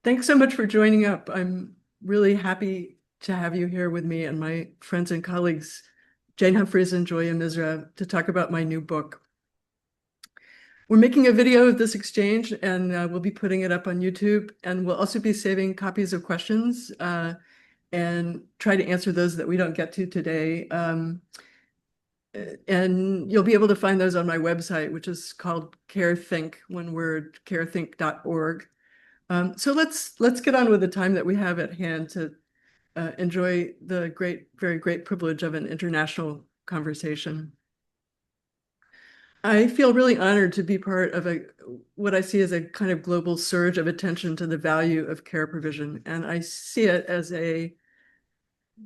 Thanks so much for joining up. I'm really happy to have you here with me and my friends and colleagues, Jane Humphries and Joya Misra, to talk about my new book. We're making a video of this exchange and we'll be putting it up on YouTube, and we'll also be saving copies of questions and try to answer those that we don't get to today. And you'll be able to find those on my website, which is called CareThink, one word, carethink.org. So let's get on with the time that we have at hand to enjoy the very great privilege of an international conversation. I feel really honored to be part of what I see as a kind of global surge of attention to the value of care provision, and I see it as a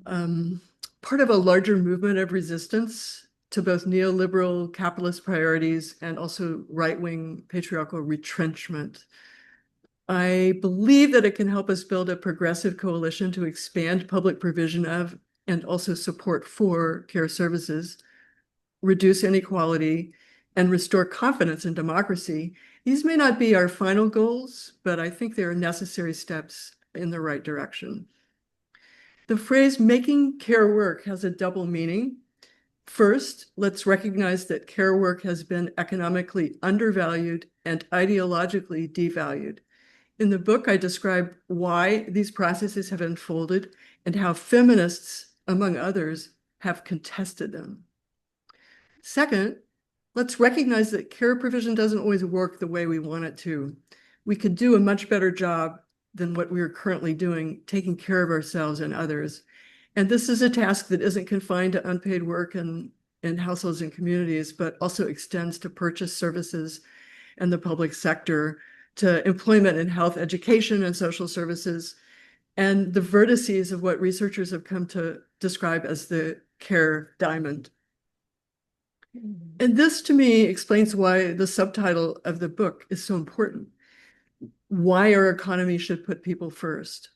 part of a larger movement of resistance to both neoliberal capitalist priorities and also right-wing patriarchal retrenchment. I believe that it can help us build a progressive coalition to expand public provision of and also support for care services, reduce inequality, and restore confidence in democracy. These may not be our final goals, but I think they are necessary steps in the right direction. The phrase making care work has a double meaning. First, let's recognize that care work has been economically undervalued and ideologically devalued. In the book, I describe why these processes have unfolded and how feminists, among others, have contested them. Second, let's recognize that care provision doesn't always work the way we want it to. We could do a much better job than what we are currently doing, taking care of ourselves and others. And this is a task that isn't confined to unpaid work in households and communities, but also extends to purchase services and the public sector, to employment and health, education and social services, and the vertices of what researchers have come to describe as the care diamond. And this, to me, explains why the subtitle of the book is so important. Why our economy should put people first.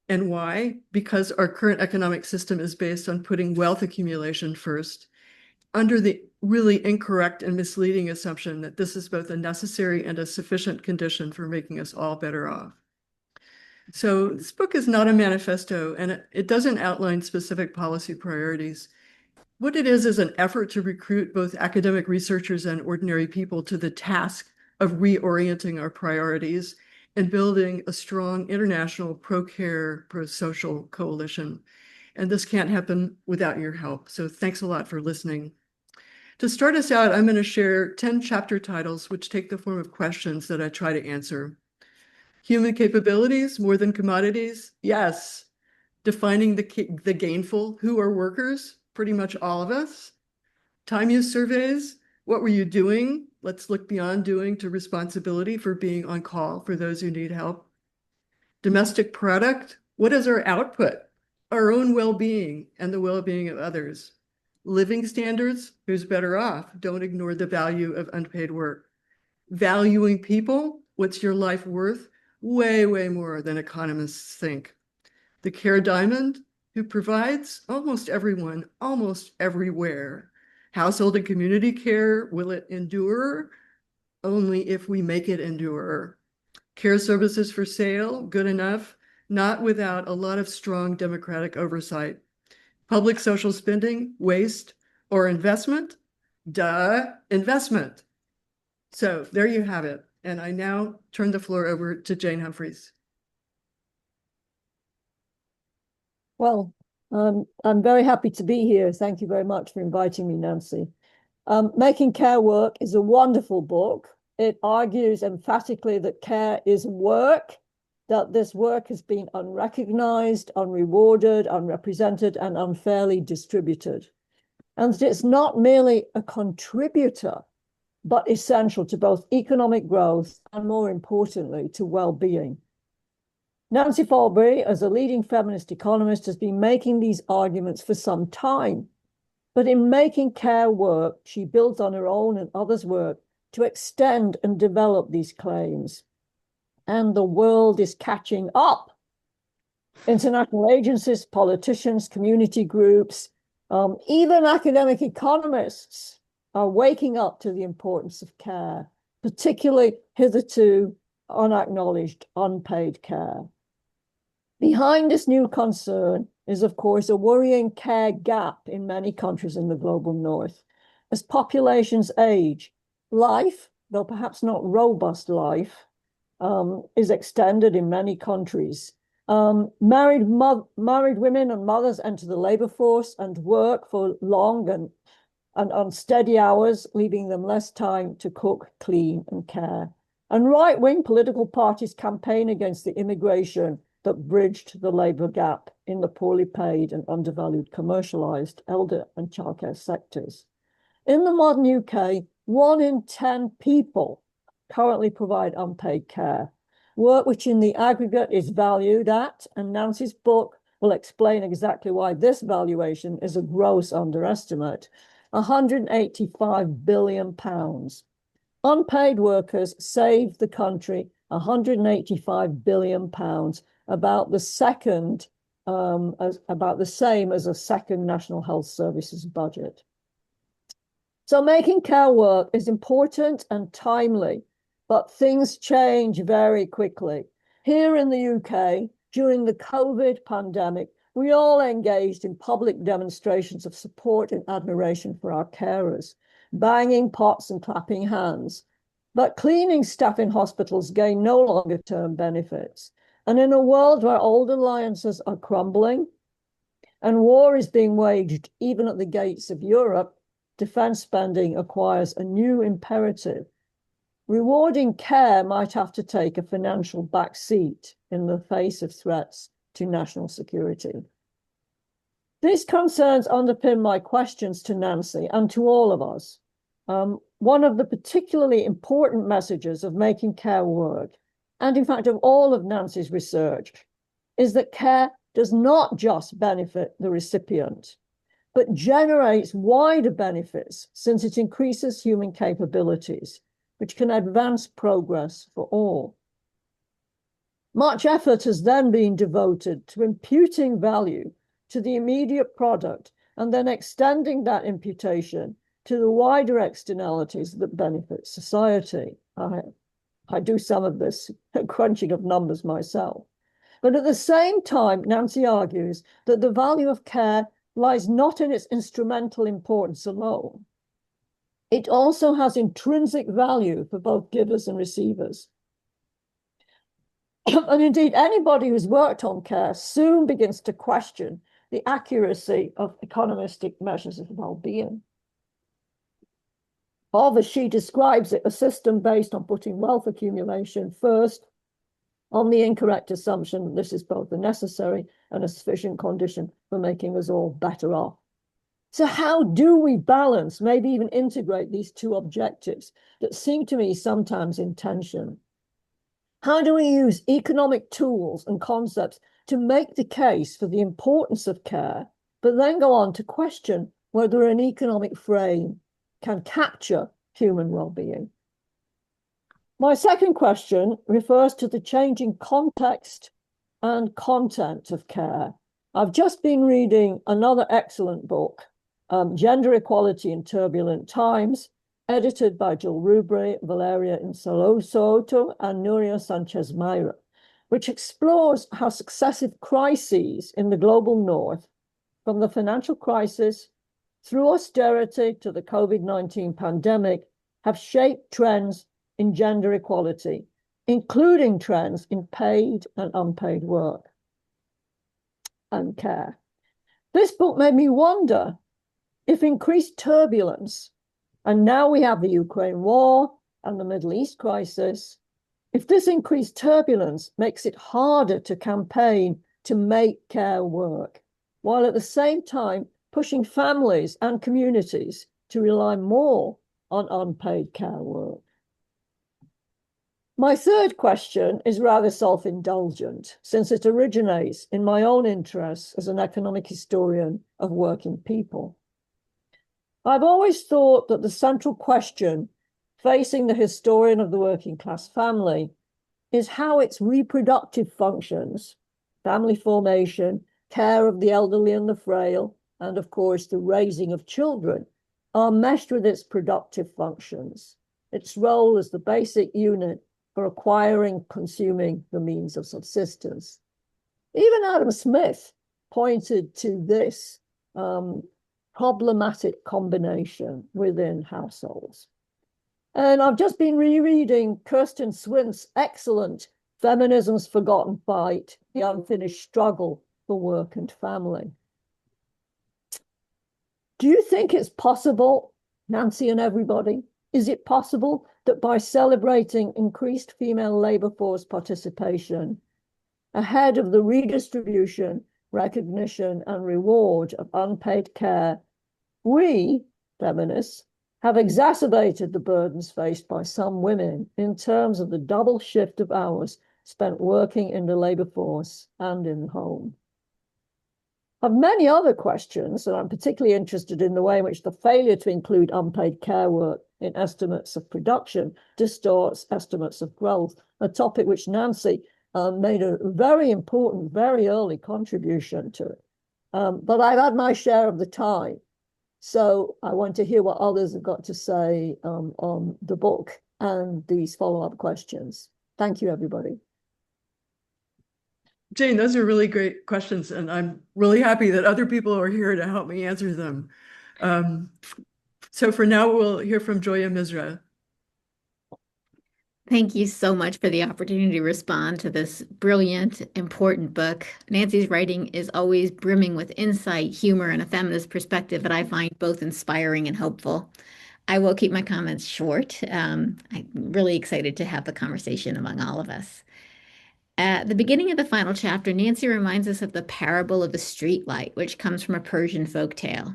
And why? Because our current economic system is based on putting wealth accumulation first, under the really incorrect and misleading assumption that this is both a necessary and a sufficient condition for making us all better off. So this book is not a manifesto, and it doesn't outline specific policy priorities. What it is an effort to recruit both academic researchers and ordinary people to the task of reorienting our priorities and building a strong international pro-care, pro-social coalition. And this can't happen without your help. So thanks a lot for listening. To start us out, I'm going to share 10 chapter titles, which take the form of questions that I try to answer. Human capabilities, more than commodities? Yes. Defining the gainful, who are workers? Pretty much all of us. Time use surveys, what were you doing? Let's look beyond doing to responsibility for being on call for those who need help. Domestic product, what is our output? Our own well-being and the well-being of others. Living standards, who's better off? Don't ignore the value of unpaid work. Valuing people, what's your life worth? Way, way more than economists think. The care diamond, who provides? Almost everyone, almost everywhere. Household and community care, will it endure? Only if we make it endure. Care services for sale, good enough? Not without a lot of strong democratic oversight. Public social spending, waste, or investment? Duh, investment. So there you have it. And I now turn the floor over to Jane Humphries. Well, I'm very happy to be here. Thank you very much for inviting me, Nancy. Making Care Work is a wonderful book. It argues emphatically that care is work, that this work has been unrecognized, unrewarded, unrepresented, and unfairly distributed. And that it's not merely a contributor, but essential to both economic growth and, more importantly, to well-being. Nancy Folbre, as a leading feminist economist, has been making these arguments for some time. But in Making Care Work, she builds on her own and others' work to extend and develop these claims. And the world is catching up. International agencies, politicians, community groups, even academic economists are waking up to the importance of care, particularly hitherto unacknowledged, unpaid care. Behind this new concern is, of course, a worrying care gap in many countries in the global north. As populations age, life, though perhaps not robust life, is extended in many countries. Married women and mothers enter the labor force and work for long and unsteady hours, leaving them less time to cook, clean, and care. And right-wing political parties campaign against the immigration that bridged the labor gap in the poorly paid and undervalued commercialized elder and childcare sectors. In the modern UK, 1 in 10 people currently provide unpaid care, work which in the aggregate is valued at, and Nancy's book will explain exactly why this valuation is a gross underestimate, £185 billion. Unpaid workers save the country £185 billion, about the same as a second National Health Services budget. So making care work is important and timely, but things change very quickly. Here in the UK, during the COVID pandemic, we all engaged in public demonstrations of support and admiration for our carers, banging pots and clapping hands. But cleaning staff in hospitals gain no longer-term benefits. And in a world where old alliances are crumbling and war is being waged even at the gates of Europe, defense spending acquires a new imperative. Rewarding care might have to take a financial backseat in the face of threats to national security. These concerns underpin my questions to Nancy and to all of us. One of the particularly important messages of making care work, and in fact of all of Nancy's research, is that care does not just benefit the recipient, but generates wider benefits since it increases human capabilities, which can advance progress for all. Much effort has then been devoted to imputing value to the immediate product and then extending that imputation to the wider externalities that benefit society. I do some of this crunching of numbers myself. But at the same time, Nancy argues that the value of care lies not in its instrumental importance alone. It also has intrinsic value for both givers and receivers. And indeed, anybody who's worked on care soon begins to question the accuracy of economistic measures of well-being. Or, as she describes it, a system based on putting wealth accumulation first, on the incorrect assumption that this is both a necessary and a sufficient condition for making us all better off. So how do we balance, maybe even integrate these two objectives that seem to me sometimes in tension? How do we use economic tools and concepts to make the case for the importance of care, but then go on to question whether an economic frame can capture human well-being? My second question refers to the changing context and content of care. I've just been reading another excellent book, Gender Equality in Turbulent Times, edited by Jill Rubery, Valeria Insolosoto, and Nuria Sanchez-Mayra, which explores how successive crises in the global north, from the financial crisis through austerity to the COVID-19 pandemic, have shaped trends in gender equality, including trends in paid and unpaid work and care. This book made me wonder if increased turbulence, and now we have the Ukraine war and the Middle East crisis, if this increased turbulence makes it harder to campaign to make care work, while at the same time pushing families and communities to rely more on unpaid care work. My third question is rather self-indulgent, since it originates in my own interests as an economic historian of working people. I've always thought that the central question facing the historian of the working class family is how its reproductive functions, family formation, care of the elderly and the frail, and of course the raising of children, are meshed with its productive functions, its role as the basic unit for acquiring, consuming the means of subsistence. Even Adam Smith pointed to this problematic combination within households. And I've just been rereading Kirsten Swint's excellent Feminism's Forgotten Fight, The Unfinished Struggle for Work and Family. Do you think it's possible, Nancy and everybody, is it possible that by celebrating increased female labor force participation ahead of the redistribution, recognition, and reward of unpaid care, we, feminists, have exacerbated the burdens faced by some women in terms of the double shift of hours spent working in the labor force and in the home? I have many other questions, and I'm particularly interested in the way in which the failure to include unpaid care work in estimates of production distorts estimates of growth, a topic which Nancy made a very important, very early contribution to. But I've had my share of the time. So I want to hear what others have got to say on the book and these follow-up questions. Thank you, everybody. Jane, those are really great questions, and I'm really happy that other people are here to help me answer them. So for now, we'll hear from Joya Misra. Thank you so much for the opportunity to respond to this brilliant, important book. Nancy's writing is always brimming with insight, humor, and a feminist perspective that I find both inspiring and hopeful. I will keep my comments short. I'm really excited to have the conversation among all of us. At the beginning of the final chapter, Nancy reminds us of the parable of the streetlight, which comes from a Persian folk tale.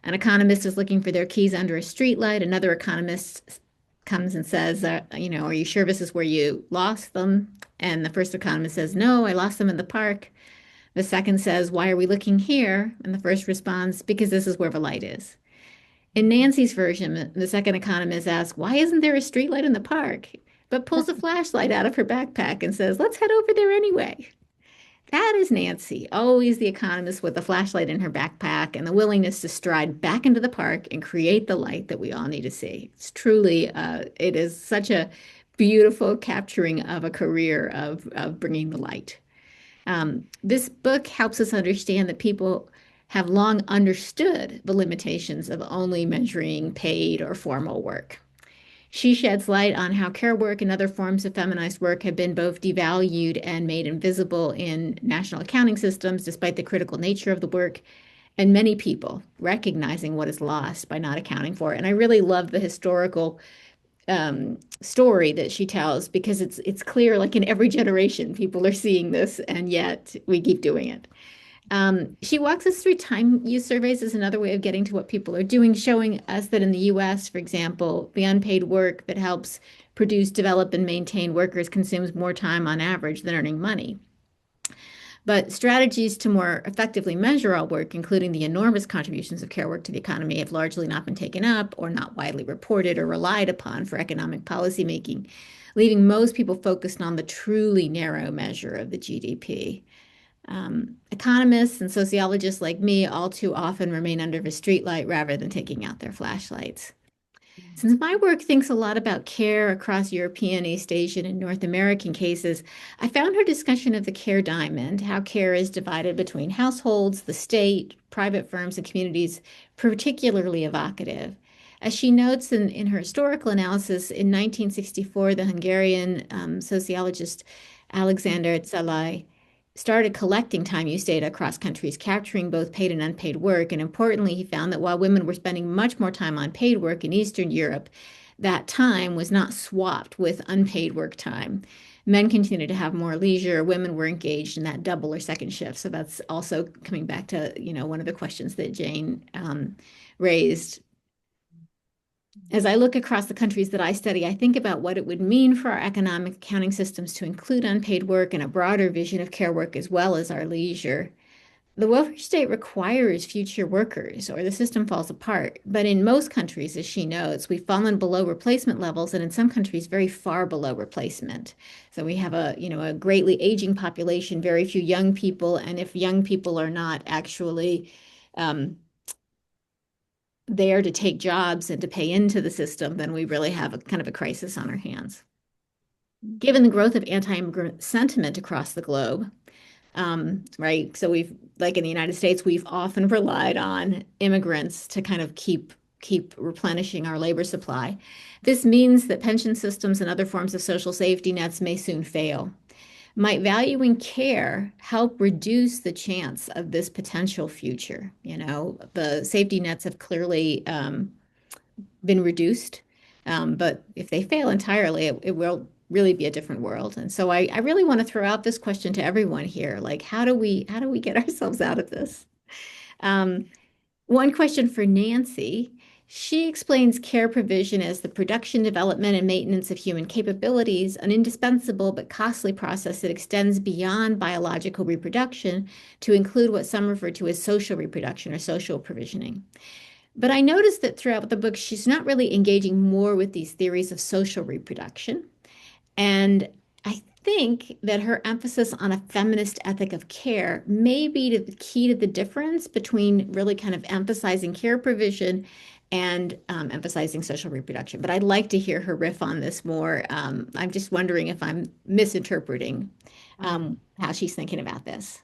An economist is looking for their keys under a streetlight. Another economist comes and says, are you sure this is where you lost them? And the first economist says, no, I lost them in the park. The second says, why are we looking here? And the first responds, because this is where the light is. In Nancy's version, the second economist asks, why isn't there a streetlight in the park? But pulls a flashlight out of her backpack and says, let's head over there anyway. That is Nancy, always the economist with the flashlight in her backpack and the willingness to stride back into the park and create the light that we all need to see. It's truly, it is such a beautiful capturing of a career of bringing the light. This book helps us understand that people have long understood the limitations of only measuring paid or formal work. She sheds light on how care work and other forms of feminized work have been both devalued and made invisible in national accounting systems, despite the critical nature of the work, and many people recognizing what is lost by not accounting for it. And I really love the historical story that she tells, because it's clear, like in every generation, people are seeing this, and yet we keep doing it. She walks us through time use surveys as another way of getting to what people are doing, showing us that in the US, for example, the unpaid work that helps produce, develop, and maintain workers consumes more time on average than earning money. But strategies to more effectively measure all work, including the enormous contributions of care work to the economy, have largely not been taken up or not widely reported or relied upon for economic policymaking, leaving most people focused on the truly narrow measure of the GDP. Economists and sociologists like me all too often remain under the streetlight rather than taking out their flashlights. Since my work thinks a lot about care across European, East Asian, and North American cases, I found her discussion of the care diamond, how care is divided between households, the state, private firms, and communities, particularly evocative. As she notes in her historical analysis, in 1964, the Hungarian sociologist Alexander Szalai started collecting time use data across countries, capturing both paid and unpaid work. And importantly, he found that while women were spending much more time on paid work in Eastern Europe, that time was not swapped with unpaid work time. Men continued to have more leisure. Women were engaged in that double or second shift. So that's also coming back to, one of the questions that Jane raised. As I look across the countries that I study, I think about what it would mean for our economic accounting systems to include unpaid work and a broader vision of care work as well as our leisure. The welfare state requires future workers or the system falls apart. But in most countries, as she notes, we've fallen below replacement levels and in some countries very far below replacement. So we have a greatly aging population, very few young people. And if young people are not actually there to take jobs and to pay into the system, then we really have a kind of a crisis on our hands. Given the growth of anti-immigrant sentiment across the globe, right? So we've, like in the United States, we've often relied on immigrants to kind of keep replenishing our labor supply. This means that pension systems and other forms of social safety nets may soon fail. Might valuing care help reduce the chance of this potential future? You know, the safety nets have clearly been reduced, but if they fail entirely, it will really be a different world. And so I really want to throw out this question to everyone here, like how do we get ourselves out of this? Um, One question for Nancy. She explains care provision as the production, development, and maintenance of human capabilities, an indispensable but costly process that extends beyond biological reproduction to include what some refer to as social reproduction or social provisioning. But I noticed that throughout the book, she's not really engaging more with these theories of social reproduction. And I think that her emphasis on a feminist ethic of care may be the key to the difference between really kind of emphasizing care provision and emphasizing social reproduction. But I'd like to hear her riff on this more. I'm just wondering if I'm misinterpreting how she's thinking about this.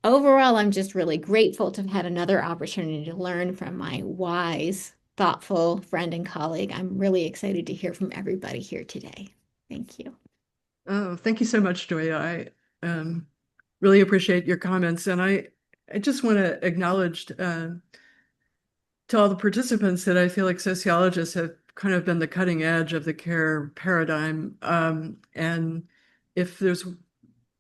Overall, I'm just really grateful to have had another opportunity to learn from my wise, thoughtful friend and colleague. I'm really excited to hear from everybody here today. Thank you. Oh, thank you so much, Joya. I really appreciate your comments. And I just want to acknowledge to all the participants that I feel like sociologists have kind of been the cutting edge of the care paradigm. And if there's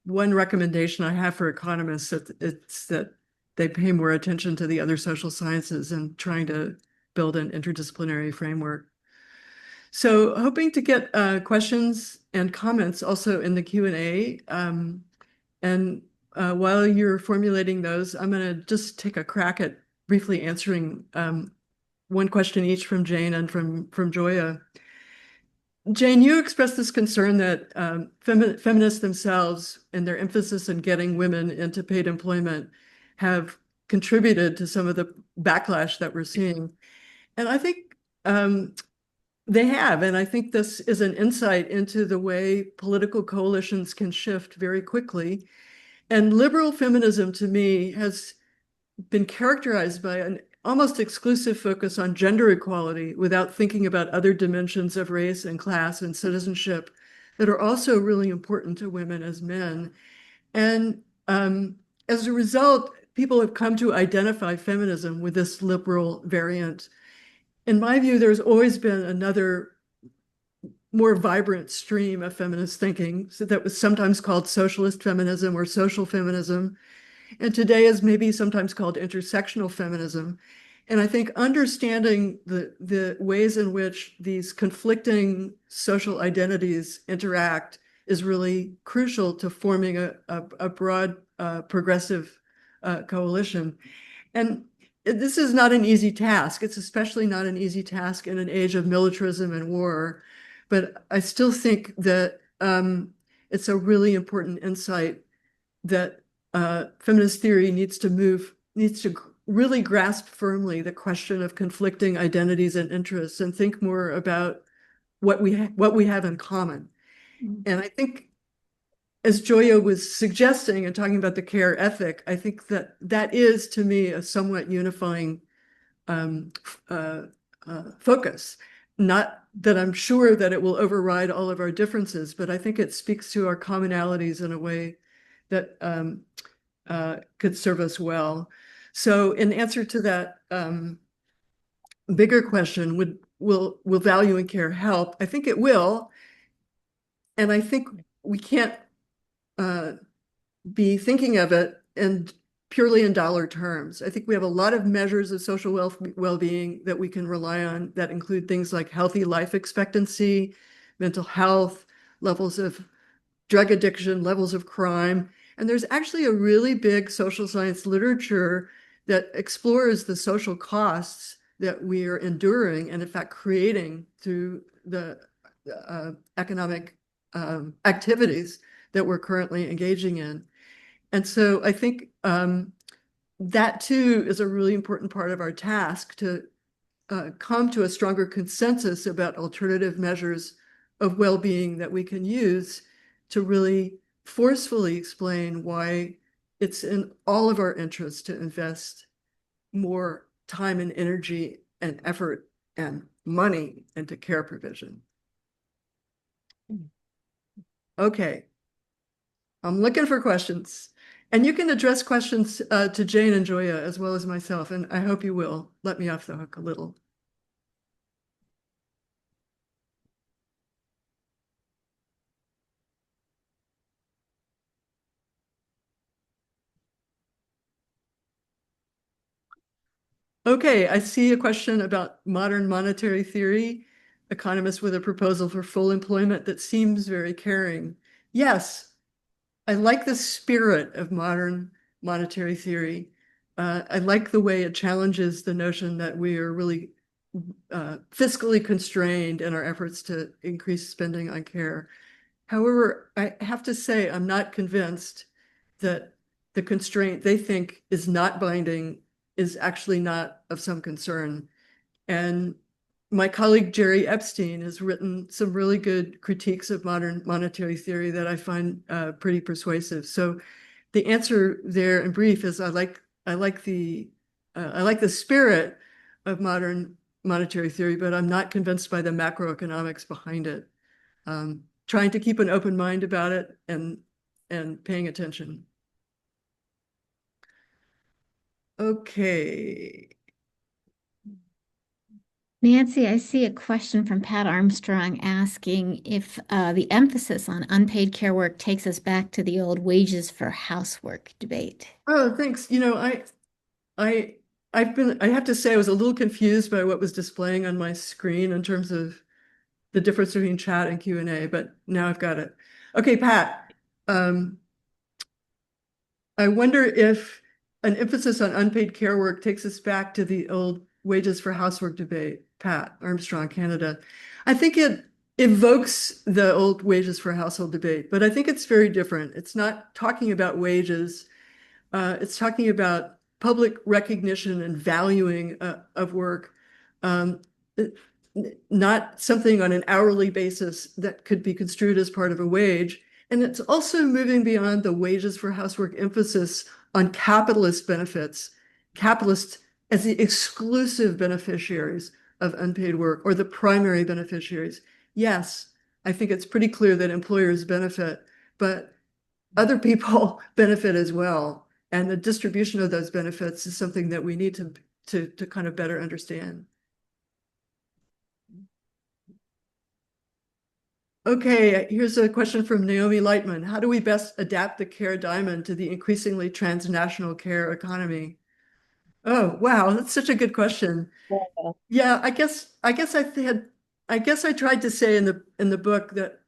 one recommendation I have for economists, it's that they pay more attention to the other social sciences and trying to build an interdisciplinary framework. So hoping to get questions and comments also in the Q&A. And while you're formulating those, I'm going to just take a crack at briefly answering one question each from Jane and from Joya. Jane, you expressed this concern that feminists themselves and their emphasis on getting women into paid employment have contributed to some of the backlash that we're seeing. And I think they have, and I think this is an insight into the way political coalitions can shift very quickly. And liberal feminism, to me, has been characterized by an almost exclusive focus on gender equality without thinking about other dimensions of race and class and citizenship that are also really important to women as men. And as a result, people have come to identify feminism with this liberal variant. In my view, there's always been another more vibrant stream of feminist thinking that was sometimes called socialist feminism or social feminism, and today is maybe sometimes called intersectional feminism. And I think understanding the ways in which these conflicting social identities interact is really crucial to forming a broad progressive coalition. And this is not an easy task. It's especially not an easy task in an age of militarism and war. But I still think that it's a really important insight that feminist theory needs to really grasp firmly the question of conflicting identities and interests and think more about what we have in common. And I think, as Joya was suggesting and talking about the care ethic, I think that that is, to me, a somewhat unifying um, uh, focus. Not that I'm sure that it will override all of our differences, but I think it speaks to our commonalities in a way that could serve us well. So in answer to that bigger question, will value and care help? I think it will. And I think we can't be thinking of it and purely in dollar terms. I think we have a lot of measures of social well-being that we can rely on that include things like healthy life expectancy, mental health, levels of drug addiction, levels of crime. And there's actually a really big social science literature that explores the social costs that we are enduring and in fact creating through the economic activities that we're currently engaging in. And so I think that too is a really important part of our task to come to a stronger consensus about alternative measures of well-being that we can use to really forcefully explain why it's in all of our interests to invest more time and energy and effort and money into care provision. Okay, I'm looking for questions. And you can address questions to Jane and Joya as well as myself, and I hope you will let me off the hook a little. Okay, I see a question about modern monetary theory, economists with a proposal for full employment that seems very caring. Yes, I like the spirit of modern monetary theory. I like the way it challenges the notion that we are really fiscally constrained in our efforts to increase spending on care. However, I have to say, I'm not convinced that the constraint they think is not binding is actually not of some concern. And my colleague Jerry Epstein has written some really good critiques of modern monetary theory that I find pretty persuasive. So the answer there in brief is I like the spirit of modern monetary theory, but I'm not convinced by the macroeconomics behind it. Trying to keep an open mind about it and paying attention. Okay. Nancy, I see a question from Pat Armstrong asking if the emphasis on unpaid care work takes us back to the old wages for housework debate. Oh, thanks. You know, I I have to say I was a little confused by what was displaying on my screen in terms of the difference between chat and Q&A, but now I've got it. Okay, Pat. I wonder if an emphasis on unpaid care work takes us back to the old wages for housework debate. Pat Armstrong, Canada. I think it evokes the old wages for household debate, but I think it's very different. It's not talking about wages. It's talking about public recognition and valuing of work, um, not something on an hourly basis that could be construed as part of a wage. And it's also moving beyond the wages for housework emphasis on capitalist benefits, capitalists as the exclusive beneficiaries of unpaid work or the primary beneficiaries. Yes, I think it's pretty clear that employers benefit, but other people benefit as well. And the distribution of those benefits is something that we need to kind of better understand. Okay, here's a question from Naomi Lightman. How do we best adapt the care diamond to the increasingly transnational care economy? Oh, wow, that's such a good question. Yeah, I guess I tried to say in the book that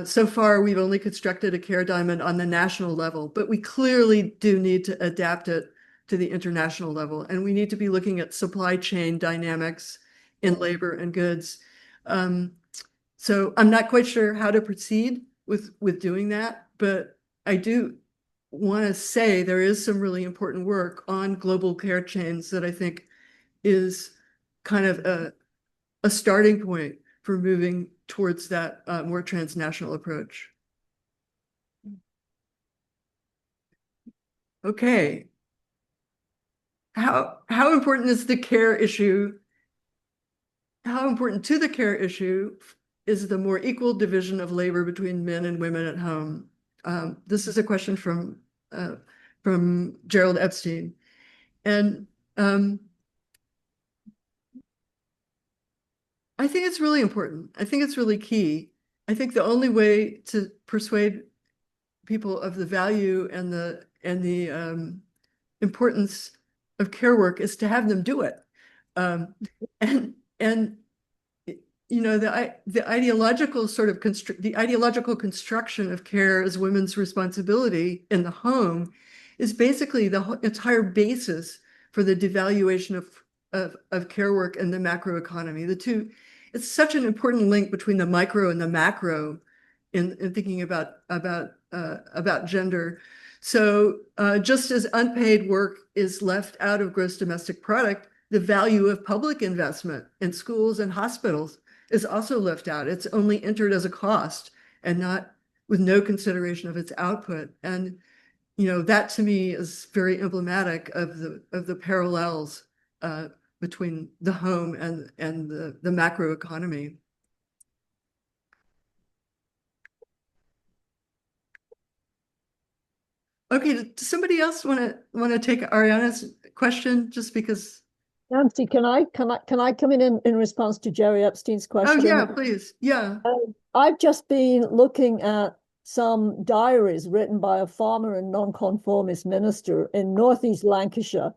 so far we've only constructed a care diamond on the national level, but we clearly do need to adapt it to the international level, and we need to be looking at supply chain dynamics in labor and goods. So I'm not quite sure how to proceed with doing that, but I do want to say there is some really important work on global care chains that I think is kind of a starting point for moving towards that more transnational approach. Okay. How important is the care issue? How important to the care issue is the more equal division of labor between men and women at home? This is a question from Gerald Epstein. And I think it's really important. I think it's really key. I think the only way to persuade people of the value and the importance of care work is to have them do it. And you know, the ideological construction of care as women's responsibility in the home is basically the entire basis for the devaluation of care work and the macroeconomy. The two, it's such an important link between the micro and the macro in thinking about gender. So just as unpaid work is left out of gross domestic product, the value of public investment in schools and hospitals is also left out. It's only entered as a cost and not with no consideration of its output. And that to me is very emblematic of the parallels between the home and the macroeconomy. Okay, does somebody else want to take Ariana's question just because? Nancy, can I come in response to Jerry Epstein's Oh question? yeah, please. Yeah. I've just been looking at some diaries written by a farmer and nonconformist minister in northeast Lancashire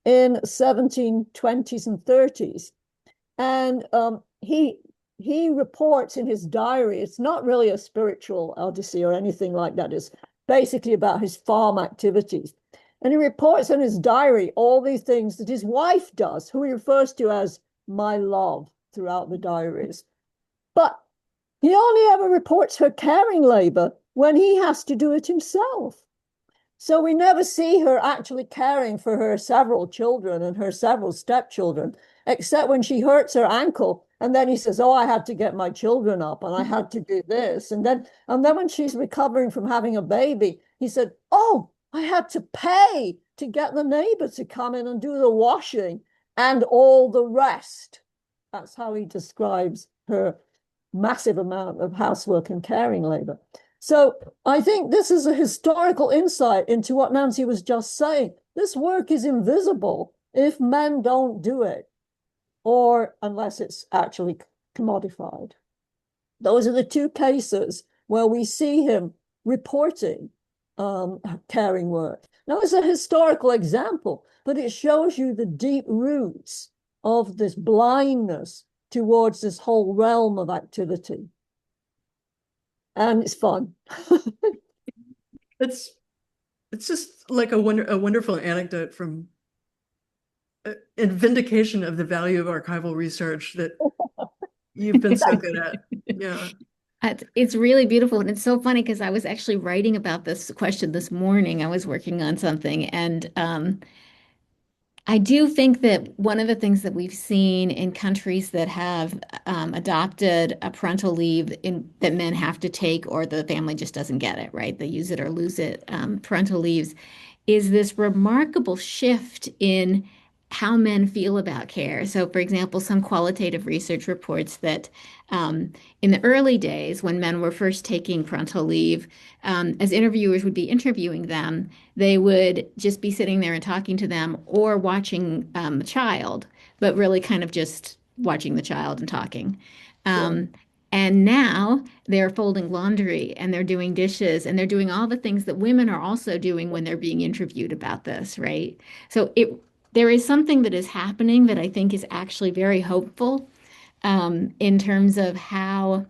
in 1720s and 30s. And he reports in his diary, it's not really a spiritual odyssey or anything like that. It's basically about his farm activities. And he reports in his diary all these things that his wife does, who he refers to as my love throughout the diaries. But he only ever reports her caring labor when he has to do it himself. So we never see her actually caring for her several children and her several stepchildren, except when she hurts her ankle. And then he says, oh, I had to get my children up and I had to do this. And then when she's recovering from having a baby, he said, oh, I had to pay to get the neighbor to come in and do the washing and all the rest. That's how he describes her massive amount of housework and caring labor. So I think this is a historical insight into what Nancy was just saying. This work is invisible if men don't do it, or unless it's actually commodified. Those are the two cases where we see him reporting caring work. Now, it's a historical example, but it shows you the deep roots of this blindness towards this whole realm of activity. And it's fun. It's just like a wonderful anecdote from in vindication of the value of archival research that you've been so good at. Yeah. It's really beautiful. And it's so funny because I was actually writing about this question this morning. I was working on something, and I do think that one of the things that we've seen in countries that have adopted a parental leave that men have to take, or the family just doesn't get it, right? They use it or lose it, parental leaves, is this remarkable shift in how men feel about care. So, for example, some qualitative research reports that in the early days, when men were first taking parental leave, as interviewers would be interviewing them, they would just be sitting there and talking to them or watching the child, but really kind of just watching the child and talking. Um, And now they're folding laundry and they're doing dishes and they're doing all the things that women are also doing when they're being interviewed about this, right? So there is something that is happening that I think is actually very hopeful in terms of how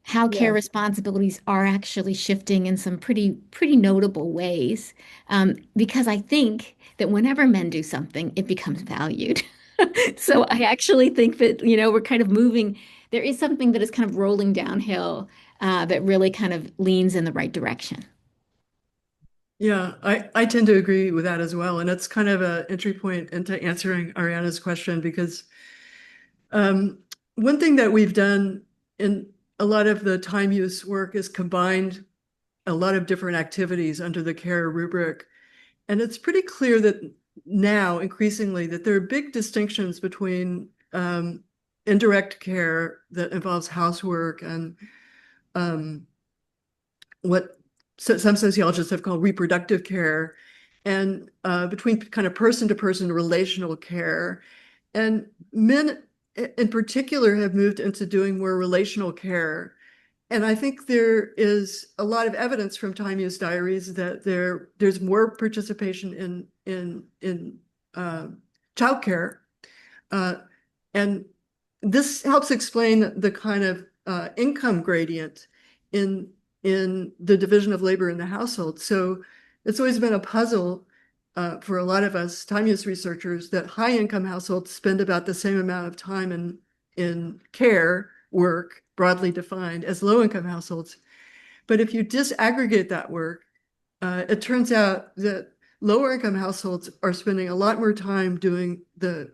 care Yeah. responsibilities are actually shifting in some pretty notable ways. Because I think that whenever men do something, it becomes valued. So I actually think that, we're kind of moving. There is something that is kind of rolling downhill that really kind of leans in the right direction. Yeah, I tend to agree with that as well. And it's kind of an entry point into answering Ariana's question because one thing that we've done in a lot of the time use work is combined a lot of different activities under the care rubric. And it's pretty clear that now, increasingly, that there are big distinctions between indirect care that involves housework and what some sociologists have called reproductive care, and between kind of person-to-person relational care. And men in particular have moved into doing more relational care. And I think there is a lot of evidence from time use diaries that there's more participation in childcare, and this helps explain the kind of income gradient in the division of labor in the household. So it's always been a puzzle for a lot of us time use researchers that high income households spend about the same amount of time in care work, broadly defined, as low income households. But if you disaggregate that work, it turns out that lower income households are spending a lot more time doing the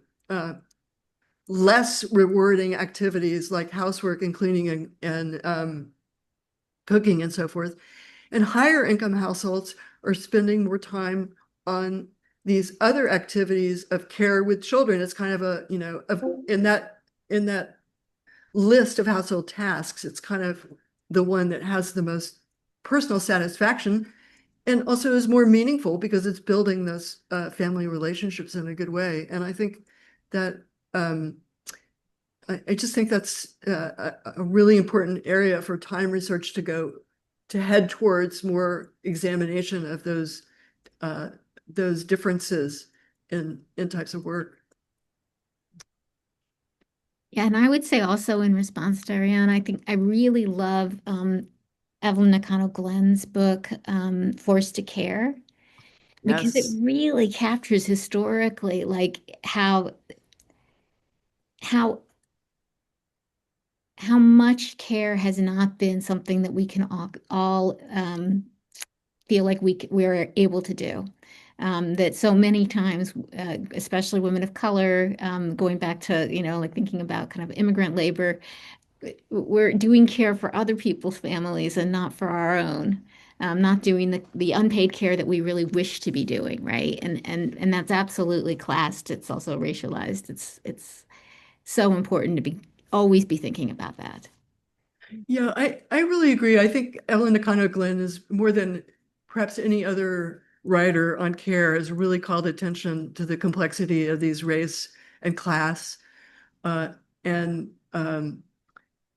less rewarding activities like housework and cleaning and cooking and so forth. And higher income households are spending more time on these other activities of care with children. It's kind of a, in that list of household tasks, it's kind of the one that has the most personal satisfaction and also is more meaningful because it's building those family relationships in a good way. And I think that I just think that's a really important area for time research to head towards more examination of those differences in types of work. Yeah, and I would say also in response to Ariane, I think I really love Evelyn Nakano-Glenn's book, Forced to Care, because it Yes. really captures historically like how how much care has not been something that we can all feel like we're able to do. That so many times, especially women of color, going back to, like thinking about kind of immigrant labor, we're doing care for other people's families and not for our own. Not doing the unpaid care that we really wish to be doing, right? And that's absolutely classed. It's also racialized. It's so important to always be thinking about that. Yeah, I really agree. I think Evelyn Nakano-Glenn is more than perhaps any other writer on care has really called attention to the complexity of these race and class uh, and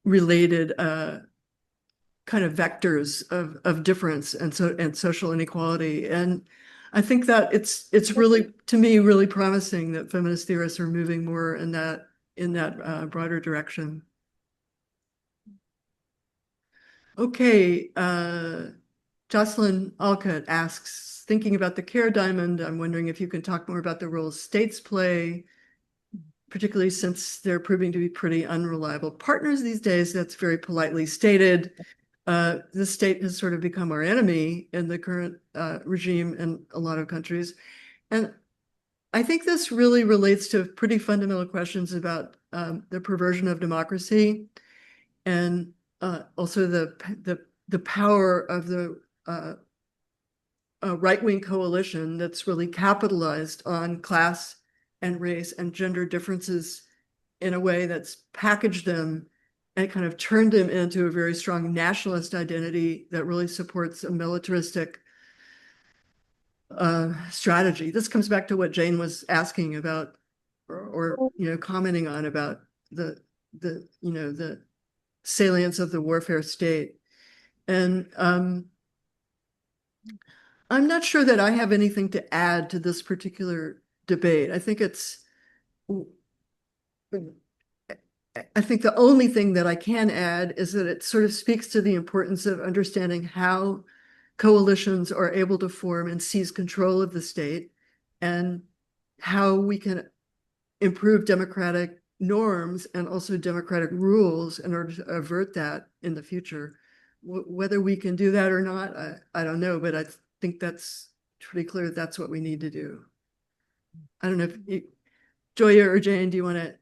related kind of vectors of difference and social inequality. And I think that it's really, to me, really promising that feminist theorists are moving more in that broader direction. Okay, Jocelyn Alcott asks, thinking about the care diamond, I'm wondering if you can talk more about the role states play, particularly since they're proving to be pretty unreliable partners these days. That's very politely stated. The state has sort of become our enemy in the current regime in a lot of countries. And I think this really relates to pretty fundamental questions about the perversion of democracy and also the power of the right-wing coalition that's really capitalized on class and race and gender differences in a way that's packaged them and kind of turned them into a very strong nationalist identity that really supports a militaristic strategy. This comes back to what Jane was asking about or commenting on about the salience of the warfare state. And I'm not sure that I have anything to add to this particular debate. I think the only thing that I can add is that it sort of speaks to the importance of understanding how coalitions are able to form and seize control of the state and how we can improve democratic norms and also democratic rules in order to avert that in the future. Whether we can do that or not, I don't know, but I think that's pretty clear that's what we need to do. I don't know if Joya or Jane, do you want to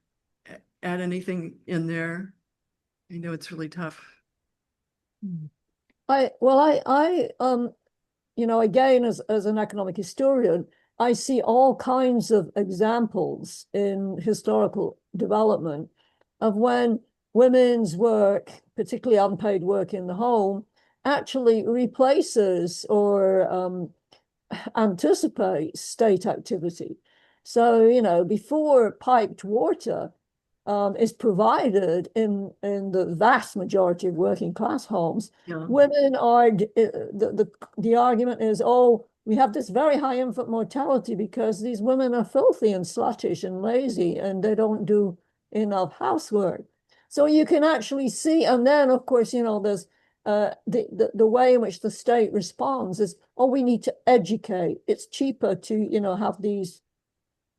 add anything in there? I know it's really tough. Again, as an economic historian, I see all kinds of examples in historical development of when women's work, particularly unpaid work in the home, actually replaces or anticipates state activity. So, before piped water is provided in the vast majority of working class homes, Yeah. women are the argument is, oh, we have this very high infant mortality because these women are filthy and sluttish and lazy and they don't do enough housework. So you can actually see, and then of course, there's the way in which the state responds is, oh, we need to educate. It's cheaper to, have these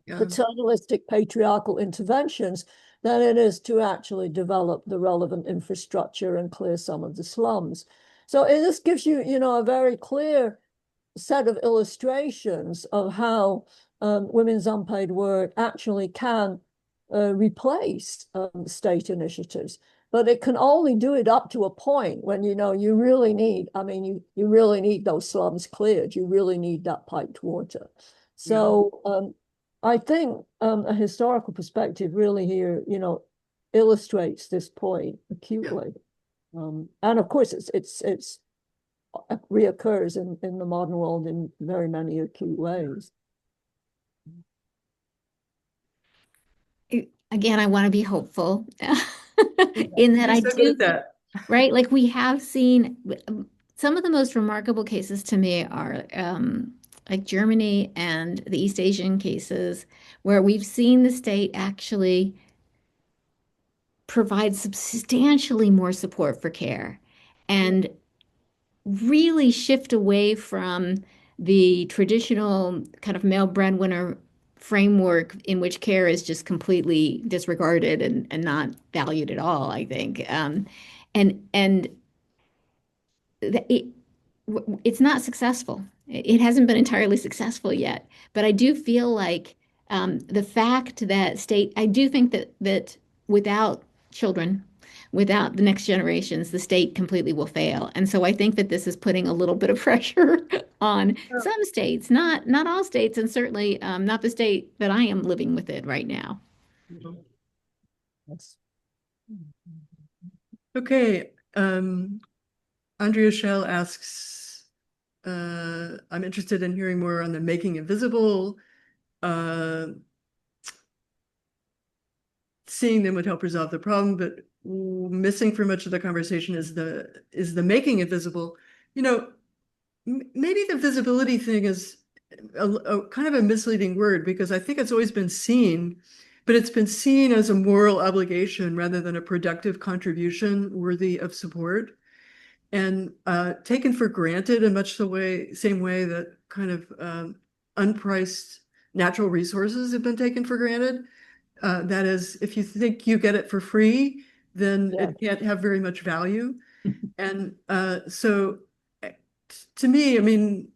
paternalistic patriarchal interventions than it is to actually develop the relevant infrastructure and clear some of the slums. So this gives you, a very clear set of illustrations of how women's unpaid work actually can replace state initiatives. But it can only do it up to a point when, you know, you really need, I mean, you really need those slums cleared. You really need that piped water. So I think a historical perspective really here, you know, illustrates this point acutely. And of course, it's reoccurs in the modern world in very many acute ways. Again, I want to be hopeful in that I So good do, at that. right? Like we have seen some of the most remarkable cases to me are like Germany and the East Asian cases where we've seen the state actually provide substantially more support for care and really shift away from the traditional kind of male breadwinner framework in which care is just completely disregarded and not valued at all, I think. And it, it's not successful. It hasn't been entirely successful yet. But I do feel like the fact that I do think that without children, without the next generations, the state completely will fail. And so I think that this is putting a little bit of pressure on some states, not all states, and certainly not the state that I am living with it right now. Yes. Okay. Andrea Schell asks, I'm interested in hearing more on the making invisible. Seeing them would help resolve the problem, but missing for much of the conversation is the making invisible. You know, maybe the visibility thing is a kind of a misleading word, because I think it's always been seen, but it's been seen as a moral obligation rather than a productive contribution worthy of support, and taken for granted in much the same way that kind of unpriced natural resources have been taken for granted. That is, if you think you get it for free, then it can't have very much value. And so to me, I mean,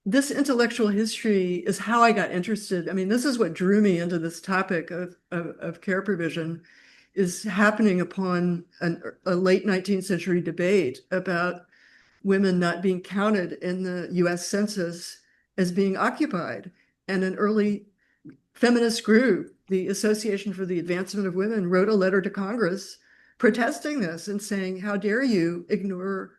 this intellectual history is how I got interested. I mean, this is what drew me into this topic of care provision, is happening upon a late 19th century debate about women not being counted in the US Census as being occupied. And an early feminist group, the Association for the Advancement of Women, wrote a letter to Congress protesting this and saying, how dare you ignore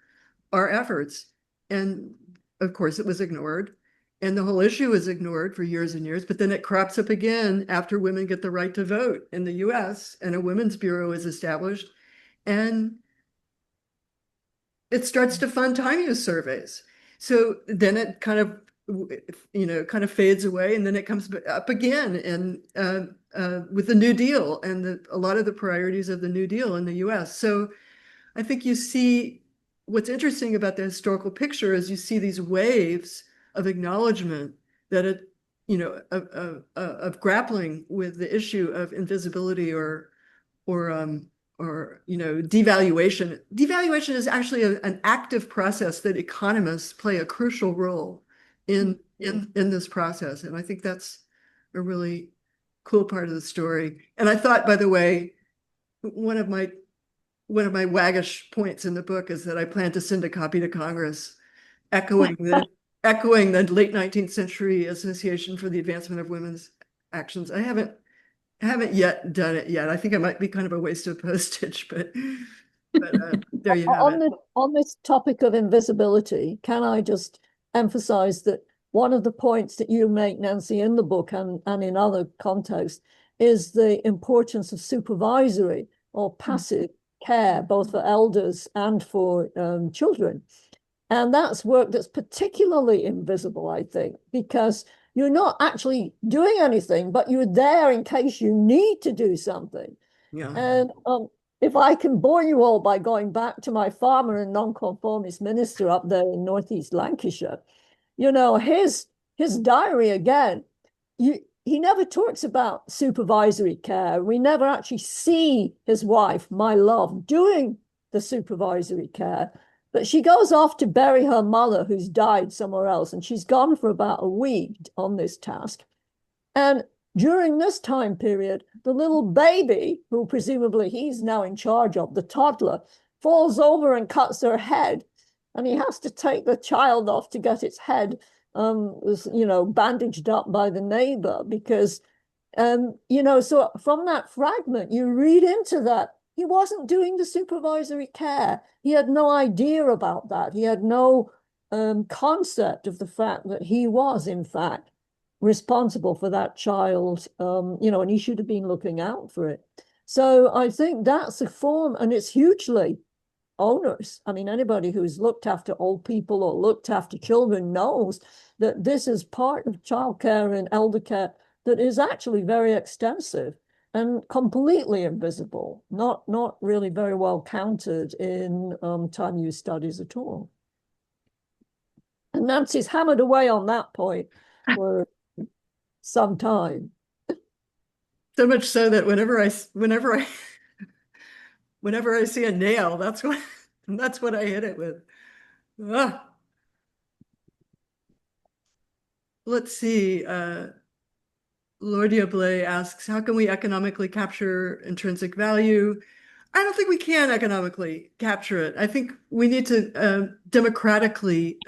our efforts? And of course, it was ignored. And the whole issue was ignored for years and years. But then it crops up again after women get the right to vote in the US, and a women's bureau is established. And it starts to fund time use surveys. So then it kind of, you know, kind of fades away, and then it comes up again, and with the New Deal and a lot of the priorities of the New Deal in the US. So I think you see what's interesting about the historical picture is you see these waves of acknowledgement that it, you know, of grappling with the issue of invisibility or you know, devaluation. Devaluation is actually an active process that economists play a crucial role in this process, and I think that's a really cool part of the story. And I thought, by the way, one of my waggish points in the book is that I plan to send a copy to Congress, echoing the late 19th century Association for the Advancement of Women's Actions. I haven't yet done it yet. I think it might be kind of a waste of postage, but there you have it. On this topic of invisibility, can I just emphasize that one of the points that you make, Nancy, in the book and in other contexts, is the importance of supervisory or passive care, both for elders and for children. And that's work that's particularly invisible, I think, because you're not actually doing anything, but you're there in case you need to do something. Yeah. And if I can bore you all by going back to my farmer and nonconformist minister up there in Northeast Lancashire, you know, his diary again, he never talks about supervisory care. We never actually see his wife, my love, doing the supervisory care. But she goes off to bury her mother, who's died somewhere else, and she's gone for about a week on this task. And During this time period, the little baby, who presumably he's now in charge of, the toddler, falls over and cuts her head. And he has to take the child off to get its head, bandaged up by the neighbor because, so from that fragment, you read into that he wasn't doing the supervisory care. He had no idea about that. He had no concept of the fact that he was, in fact, responsible for that child, and he should have been looking out for it. So I think that's a form, and it's hugely onerous. I mean, anybody who's looked after old people or looked after children knows that this is part of childcare and elder care that is actually very extensive and completely invisible, not really very well counted in time use studies at all. And Nancy's hammered away on that point for some time. So much so that whenever I see a nail, that's what I hit it with. Ah. Let's see. Lord Diablet asks, how can we economically capture intrinsic value? I don't think we can economically capture it. I think we need to democratically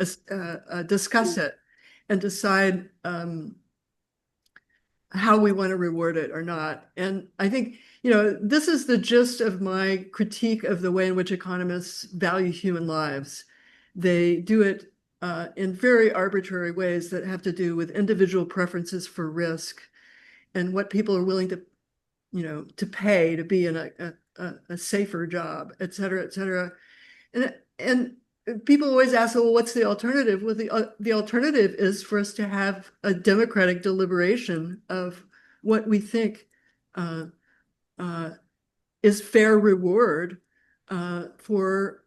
discuss it and decide how we want to reward it or not. And I think, this is the gist of my critique of the way in which economists value human lives. They do it in very arbitrary ways that have to do with individual preferences for risk and what people are willing to pay to be in a safer job, et cetera, et cetera. And people always ask, well, what's the alternative? Well, the alternative is for us to have a democratic deliberation of what we think is fair reward for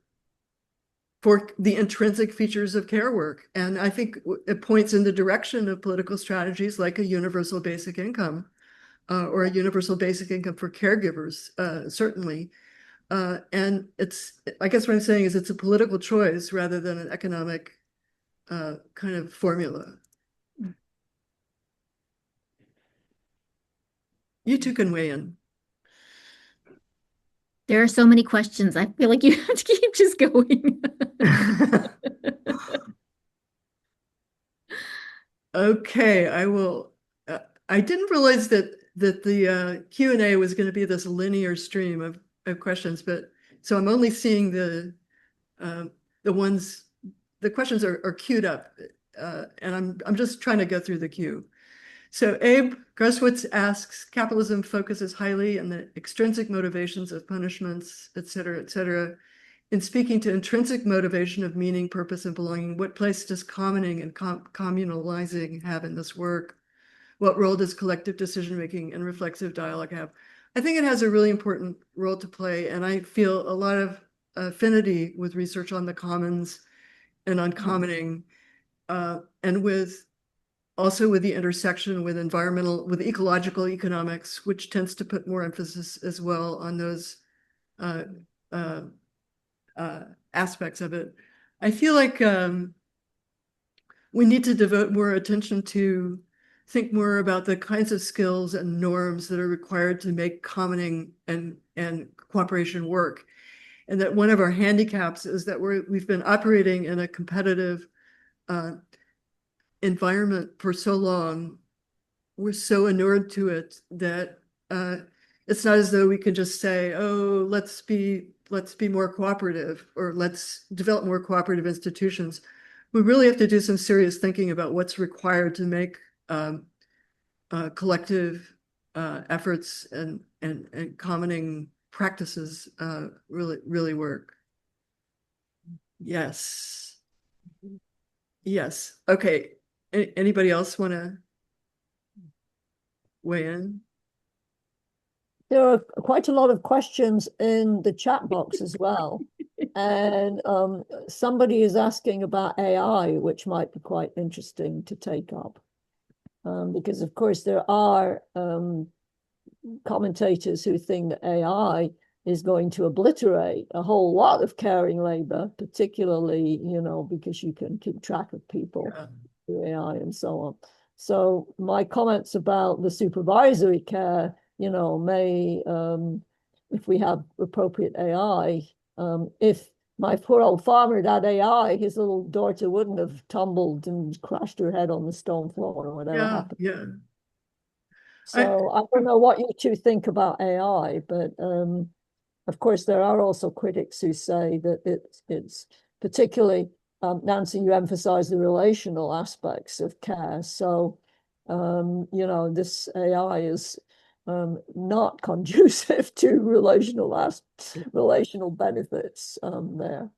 the intrinsic features of care work. And I think it points in the direction of political strategies like a universal basic income or a universal basic income for caregivers, certainly. And I guess what I'm saying is it's a political choice rather than an economic kind of formula. You two can weigh in. There are so many questions. I feel like you have to keep just going. Okay, I will. I didn't realize that the Q&A was going to be this linear stream of questions, but so I'm only seeing the questions are queued up, and I'm just trying to go through the queue. So Abe Groswitz asks, capitalism focuses highly on the extrinsic motivations of punishments, et cetera, et cetera. In speaking to intrinsic motivation of meaning, purpose, and belonging, what place does commoning and communalizing have in this work? What role does collective decision-making and reflexive dialogue have? I think it has a really important role to play, and I feel a lot of affinity with research on the commons and on commoning, and also with the intersection with ecological economics, which tends to put more emphasis as well on those aspects of it. I feel like we need to devote more attention to think more about the kinds of skills and norms that are required to make commoning and cooperation work. And that one of our handicaps is that we've been operating in a competitive environment for so long. We're so inured to it that it's not as though we can just say, oh, let's be more cooperative, or let's develop more cooperative institutions. We really have to do some serious thinking about what's required to make collective efforts and commoning practices really work. Yes. Yes. Okay. Anybody else want to weigh in? There are quite a lot of questions in the chat box as well. And somebody is asking about AI, which might be quite interesting to take up. Because, of course, there are commentators who think that AI is going to obliterate a whole lot of caring labor, particularly, because you can keep track of people through AI and so on. So my comments about the supervisory care, may, if we have appropriate AI, if my poor old farmer had had AI, his little daughter wouldn't have tumbled and crashed her head on the stone floor or whatever happened. Yeah. So I don't know what you two think about AI, but of course there are also critics who say that it's particularly Nancy, you emphasize the relational aspects of care. So this AI is not conducive to relational benefits there.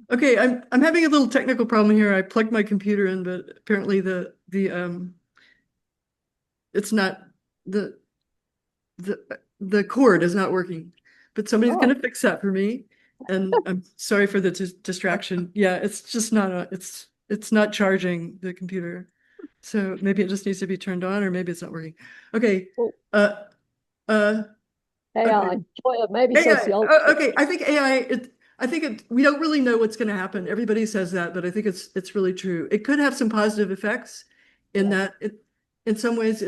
Okay, I'm having a little technical problem here. I plugged my computer in, but apparently it's not the the cord is not working. But somebody's gonna fix that for me. And I'm sorry for the distraction. Yeah, it's just not it's not charging the computer. So maybe it just needs to be turned on, or maybe it's not working. Okay. Uh AI, okay. Joya, maybe AI. sociology. Okay, I think we don't really know what's going to happen. Everybody says that, but I think it's really true. It could have some positive effects in that in some ways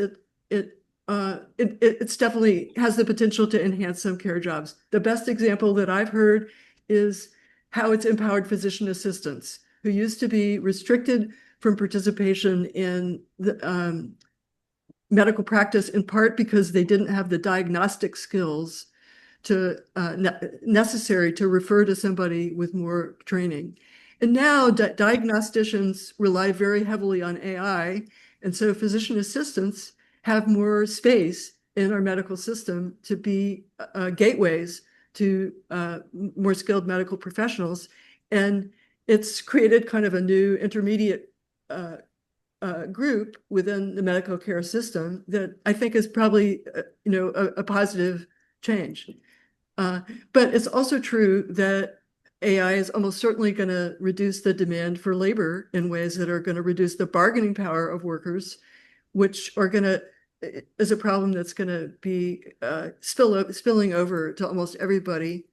it's definitely has the potential to enhance some care jobs. The best example that I've heard is how it's empowered physician assistants who used to be restricted from participation in the medical practice in part because they didn't have the diagnostic skills necessary to refer to somebody with more training. And now diagnosticians rely very heavily on AI. And so physician assistants have more space in our medical system to be gateways to more skilled medical professionals. And it's created kind of a new intermediate group within the medical care system that I think is probably, a positive change. But it's also true that AI is almost certainly going to reduce the demand for labor in ways that are going to reduce the bargaining power of workers, which are going to is a problem that's going to be spilling over to almost everybody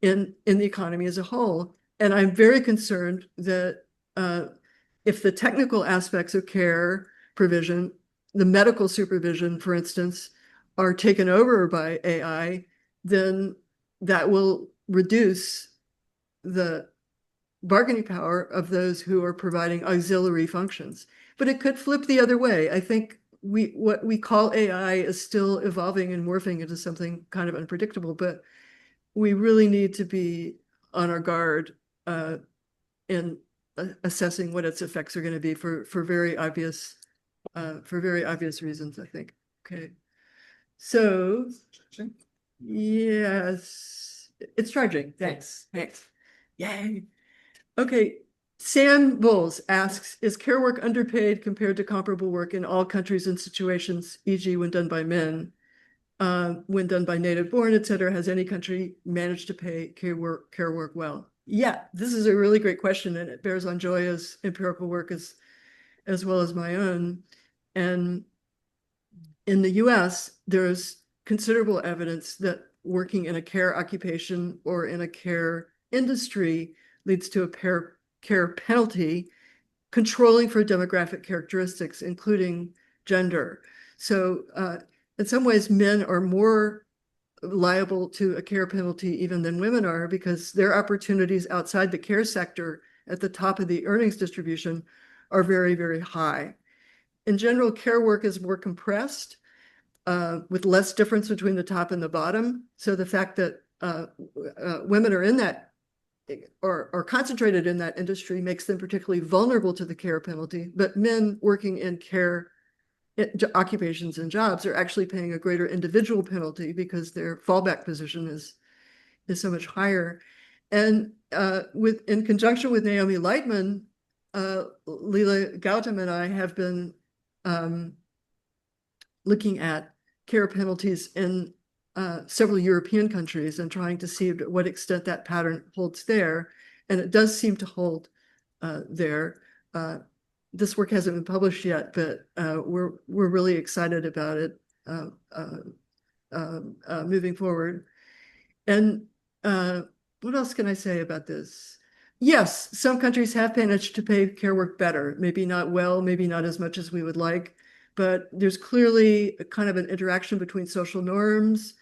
in the economy as a whole. And I'm very concerned that if the technical aspects of care provision, the medical supervision, for instance, are taken over by AI, then that will reduce the bargaining power of those who are providing auxiliary functions. But it could flip the other way. I think what we call AI is still evolving and morphing into something kind of unpredictable, but we really need to be on our guard in assessing what its effects are going to be for very obvious reasons, I think. Okay. So yes, it's charging. Thanks. Yay. Okay. Sam Bowles asks, is care work underpaid compared to comparable work in all countries and situations, e.g. when done by men, when done by native born, et cetera? Has any country managed to pay care work well? Yeah, this is a really great question, and it bears on Joya's empirical work as well as my own. And in the US, there's considerable evidence that working in a care occupation or in a care industry leads to a care penalty, controlling for demographic characteristics, including gender. So in some ways, men are more liable to a care penalty even than women are because their opportunities outside the care sector at the top of the earnings distribution are very, very high. In general, care work is more compressed with less difference between the top and the bottom. So the fact that women are in that or concentrated in that industry makes them particularly vulnerable to the care penalty, but men working in care occupations and jobs are actually paying a greater individual penalty because their fallback position is so much higher. And in conjunction with Naomi Lightman, Leela Gautam and I have been looking at care penalties in several European countries and trying to see to what extent that pattern holds there. And it does seem to hold there. This work hasn't been published yet, but we're really excited about it moving forward. And what else can I say about this? Yes, some countries have managed to pay care work better, maybe not well, maybe not as much as we would like, but there's clearly a kind of an interaction between social norms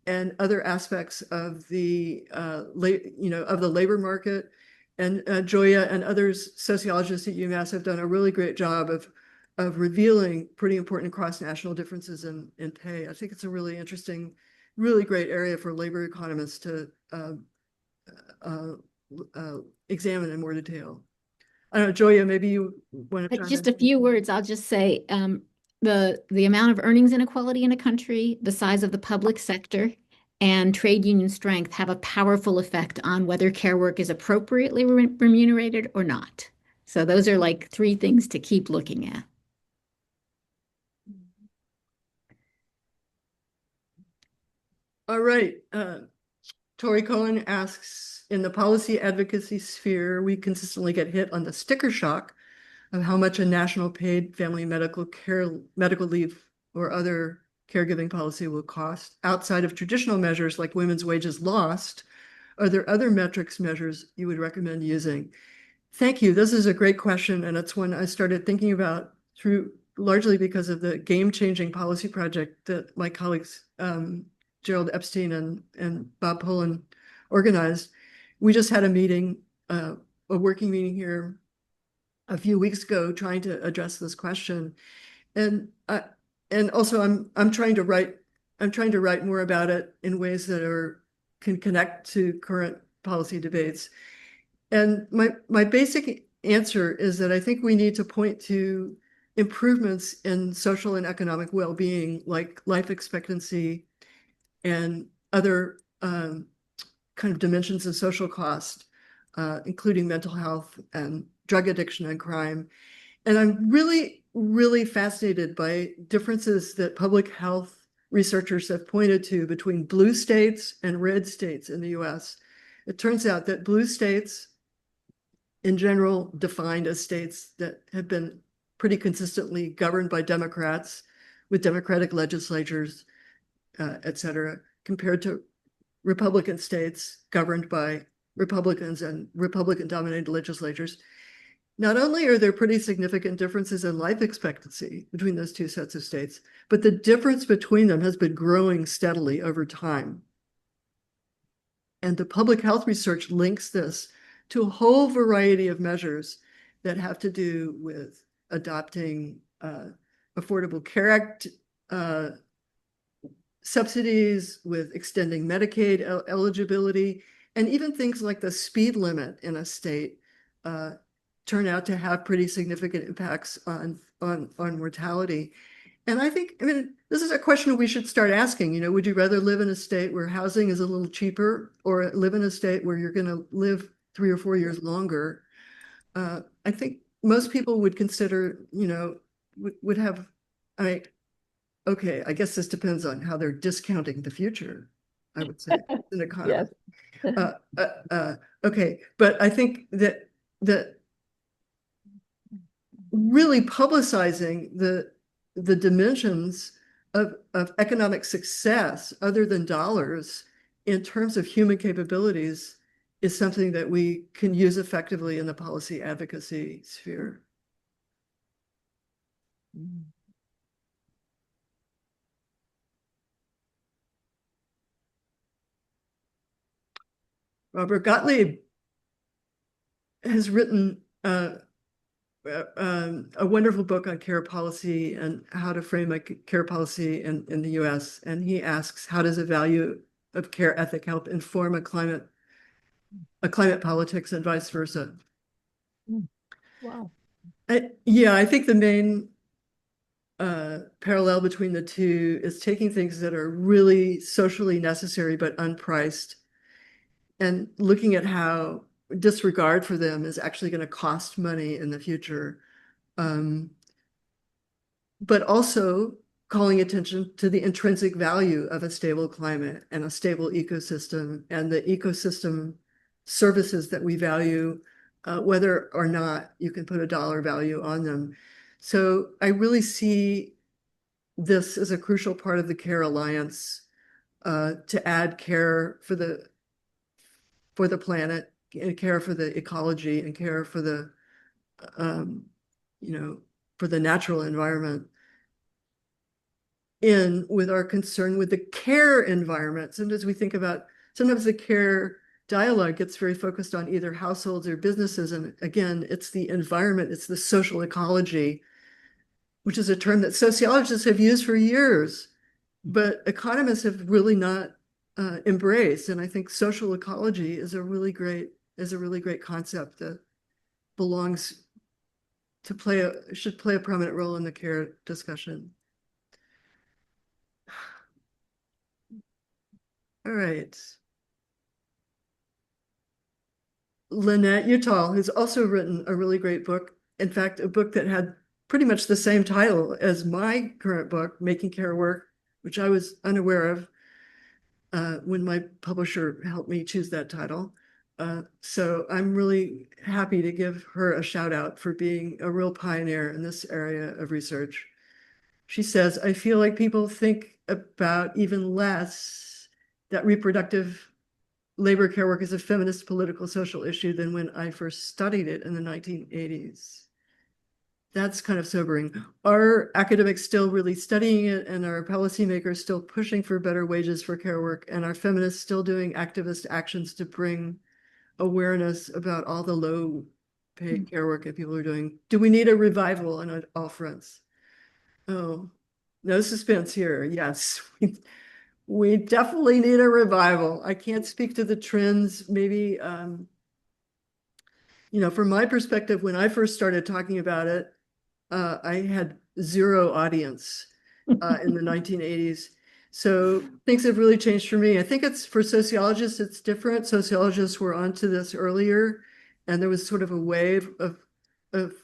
and other aspects of the of the labor market. And Joya and others sociologists at UMass have done a really great job of revealing pretty important cross-national differences in pay. I think it's a really interesting, really great area for labor economists to uh, examine in more detail. I don't know, Joya, maybe you want to chime Just in. a few words, I'll just say the amount of earnings inequality in a country, the size of the public sector, and trade union strength have a powerful effect on whether care work is appropriately remunerated or not. So those are like three things to keep looking at. All right. Tori Cohen asks, in the policy advocacy sphere, we consistently get hit on the sticker shock of how much a national paid family medical leave or other caregiving policy will cost. Outside of traditional measures like women's wages lost, are there other measures you would recommend using? Thank you. This is a great question, and it's one I started thinking about through largely because of the game-changing policy project that my colleagues Gerald Epstein and Bob Poland organized. We just had a meeting, a working meeting here a few weeks ago, trying to address this question, and also I'm trying to write more about it in ways that can connect to current policy debates. And my basic answer is that I think we need to point to improvements in social and economic well-being, like life expectancy and other kind of dimensions of social cost, including mental health and drug addiction and crime. And I'm really, really fascinated by differences that public health researchers have pointed to between blue states and red states in the US. It turns out that blue states, in general, defined as states that have been pretty consistently governed by Democrats with Democratic legislatures, et cetera, compared to Republican states governed by Republicans and Republican-dominated legislatures. Not only are there pretty significant differences in life expectancy between those two sets of states, but the difference between them has been growing steadily over time. And the public health research links this to a whole variety of measures that have to do with adopting Affordable Care Act subsidies, with extending Medicaid eligibility, and even things like the speed limit in a state turn out to have pretty significant impacts on mortality. And I mean, this is a question we should start asking. Would you rather live in a state where housing is a little cheaper, or live in a state where you're going to live 3 or 4 years longer? I think most people would consider, would have, okay, I guess this depends on how they're discounting the future, I would say, an economist. Yes. Okay, but I think that really publicizing the dimensions of economic success other than dollars in terms of human capabilities is something that we can use effectively in the policy advocacy sphere. Robert Gottlieb has written a wonderful book on care policy and how to frame a care policy in the US. And he asks, how does a value of care ethic help inform a climate politics and vice versa? Wow. Yeah, I think the main parallel between the two is taking things that are really socially necessary but unpriced and looking at how disregard for them is actually going to cost money in the future. But also calling attention to the intrinsic value of a stable climate and a stable ecosystem and the ecosystem services that we value, whether or not you can put a dollar value on them. So I really see this as a crucial part of the Care Alliance to add care for the planet care for the ecology and care for the, for the natural environment in with our concern with the care environment. Sometimes the care dialogue gets very focused on either households or businesses. And again, it's the environment, it's the social ecology, which is a term that sociologists have used for years, but economists have really not embraced. And I think social ecology is a really great concept that should play a prominent role in the care discussion. All right. Lynette Utall has also written a really great book. In fact, a book that had pretty much the same title as my current book, Making Care Work, which I was unaware of when my publisher helped me choose that title. So I'm really happy to give her a shout out for being a real pioneer in this area of research. She says, I feel like people think about even less that reproductive labor care work is a feminist political social issue than when I first studied it in the 1980s. That's kind of sobering. Are academics still really studying it, and are policymakers still pushing for better wages for care work, and are feminists still doing activist actions to bring awareness about all the low paid care work that people are doing? Do we need a revival on all fronts? Oh, no suspense here. Yes, we definitely need a revival. I can't speak to the trends. Maybe, from my perspective, when I first started talking about it, I had zero audience in the 1980s. So things have really changed for me. I think it's for sociologists, it's different. Sociologists were onto this earlier, and there was sort of a wave of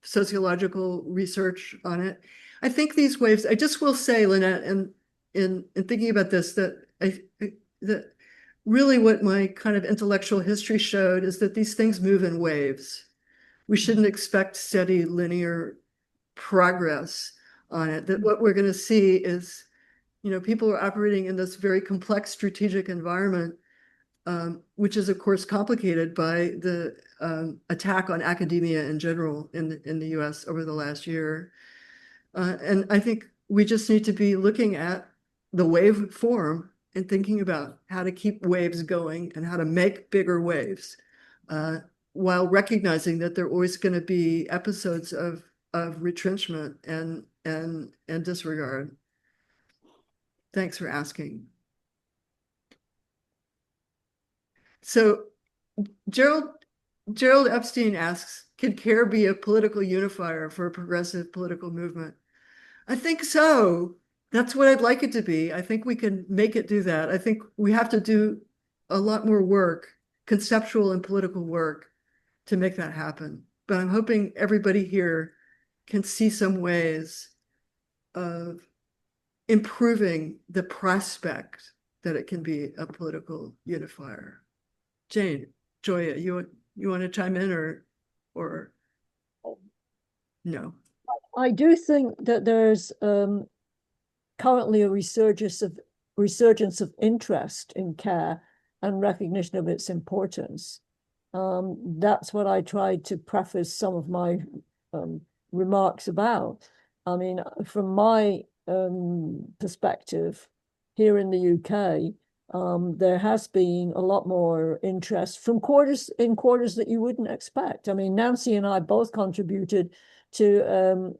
sociological research on it. I think these waves, I just will say, Lynette, and in thinking about this, that really what my kind of intellectual history showed is that these things move in waves. We shouldn't expect steady linear progress on it. That what we're going to see is, people are operating in this very complex strategic environment, which is of course complicated by the attack on academia in general in the US over the last year. And I think we just need to be looking at the wave form and thinking about how to keep waves going and how to make bigger waves, while recognizing that there are always going to be episodes of retrenchment and disregard. Thanks for asking. So Gerald Epstein asks, can care be a political unifier for a progressive political movement? I think so. That's what I'd like it to be. I think we can make it do that. I think we have to do a lot more work, conceptual and political work, to make that happen. But I'm hoping everybody here can see some ways of improving the prospect that it can be a political unifier. Jane, Joya, you want to chime in or no? I do think that there's currently a resurgence of interest in care and recognition of its importance. That's what I tried to preface some of my remarks about. I mean, from my perspective, here in the UK, there has been a lot more interest from quarters that you wouldn't expect. I mean, Nancy and I both contributed to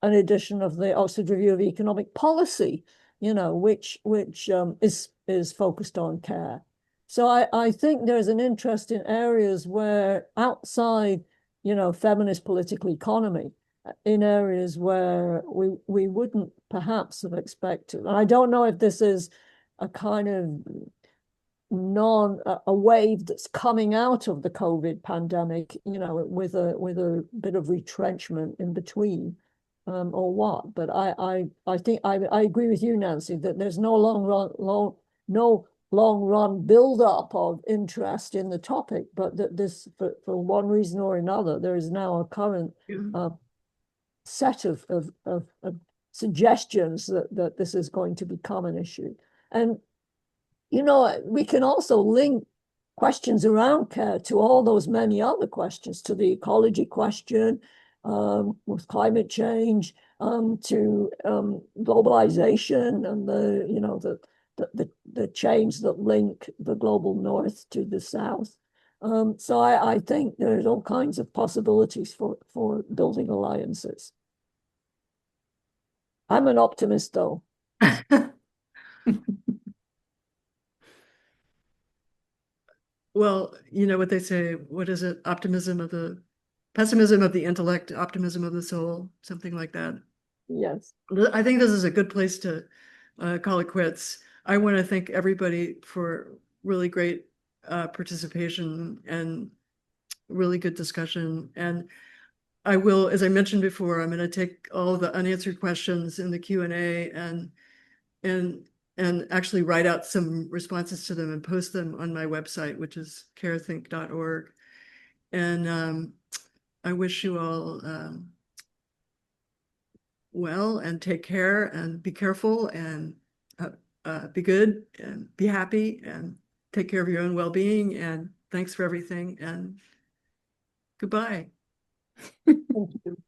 an edition of the Oxford Review of Economic Policy, which is focused on care. So I think there's an interest in areas where outside, feminist political economy, in areas where we wouldn't perhaps have expected. And I don't know if this is a kind of a wave that's coming out of the COVID pandemic, with a bit of retrenchment in between, or what. But I think I agree with you, Nancy, that there's no long run build up of interest in the topic, but that this, for one reason or another, there is now a current set of suggestions that this is going to become an issue. And we can also link questions around care to all those many other questions, to the ecology question, with climate change, to globalization and the chains that link the global north to the south. So I think there's all kinds of possibilities for building alliances. I'm an optimist, though. Well, you know what they say, what is it? Pessimism of the intellect, optimism of the soul, something like that. Yes. I think this is a good place to call it quits. I want to thank everybody for really great participation and really good discussion. And I will, as I mentioned before, I'm going to take all the unanswered questions in the Q&A and actually write out some responses to them and post them on my website, which is carethink.org. And I wish you all well, and take care and be careful and be good and be happy and take care of your own well-being. And thanks for everything and goodbye. Thank you.